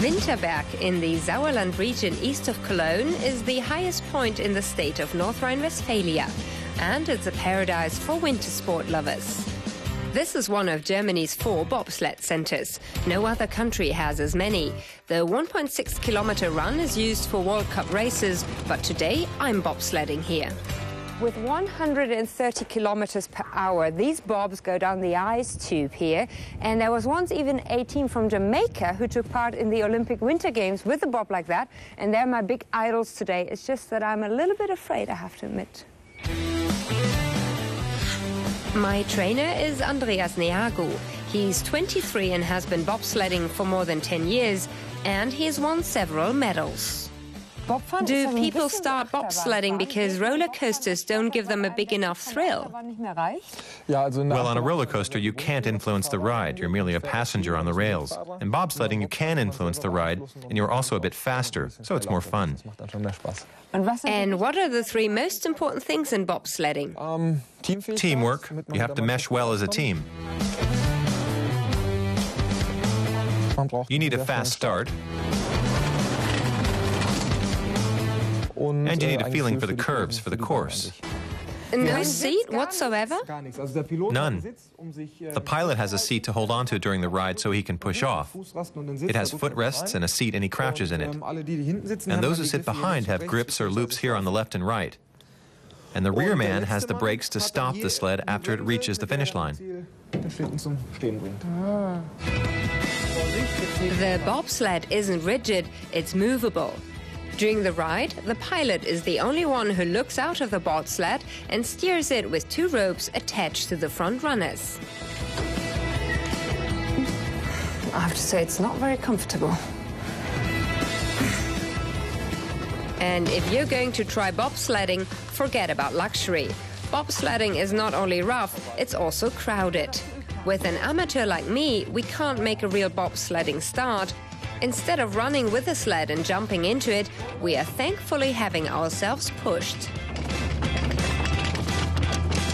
Winterberg in the Sauerland region east of Cologne is the highest point in the state of North Rhine-Westphalia, and it's a paradise for winter sport lovers. This is one of Germany's 4 bobsled centers. No other country has as many. The 1.6-kilometer run is used for World Cup races, but today I'm bobsledding here. With 130 kilometers per hour, these bobs go down the ice tube here. And there was once even a team from Jamaica who took part in the Olympic Winter Games with a bob like that. And they're my big idols today. It's just that I'm a little bit afraid, I have to admit. My trainer is Andreas Neagu. He's 23 and has been bobsledding for more than 10 years. And he's won several medals. Do people start bobsledding because roller coasters don't give them a big enough thrill? Well, on a roller coaster, you can't influence the ride. You're merely a passenger on the rails. In bobsledding, you can influence the ride, and you're also a bit faster, so it's more fun. And what are the 3 most important things in bobsledding? Teamwork. You have to mesh well as a team. You need a fast start. And you need a feeling for the curves, for the course. No seat whatsoever? None. The pilot has a seat to hold on to during the ride so he can push off. It has footrests and a seat and he crouches in it. And those who sit behind have grips or loops here on the left and right. And the rear man has the brakes to stop the sled after it reaches the finish line. The bobsled isn't rigid, it's movable. During the ride, the pilot is the only one who looks out of the bobsled and steers it with 2 ropes attached to the front runners. I have to say, it's not very comfortable. And if you're going to try bobsledding, forget about luxury. Bobsledding is not only rough, it's also crowded. With an amateur like me, we can't make a real bobsledding start. Instead of running with the sled and jumping into it, we are thankfully having ourselves pushed.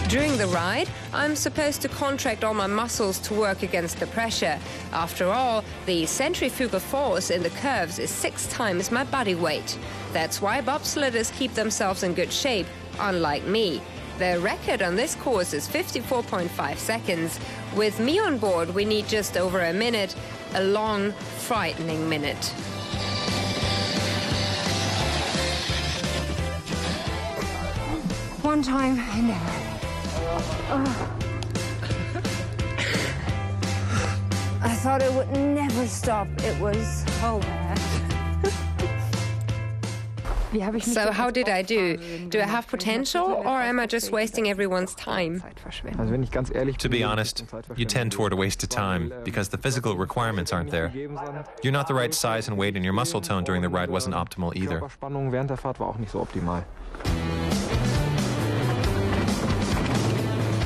During the ride, I'm supposed to contract all my muscles to work against the pressure. After all, the centrifugal force in the curves is 6 times my body weight. That's why bobsledders keep themselves in good shape, unlike me. The record on this course is 54.5 seconds. With me on board, we need just over a minute, a long, frightening minute. One time, I never. I thought it would never stop. It was so bad. So how did I do? Do I have potential, or am I just wasting everyone's time? To be honest, you tend toward a waste of time because the physical requirements aren't there. You're not the right size and weight, and your muscle tone during the ride wasn't optimal either.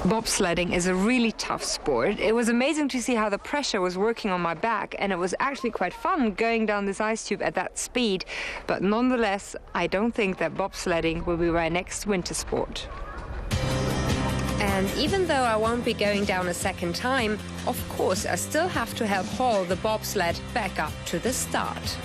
Bobsledding is a really tough sport. It was amazing to see how the pressure was working on my back, and it was actually quite fun going down this ice tube at that speed. But nonetheless, I don't think that bobsledding will be my next winter sport. And even though I won't be going down a second time, of course I still have to help haul the bobsled back up to the start.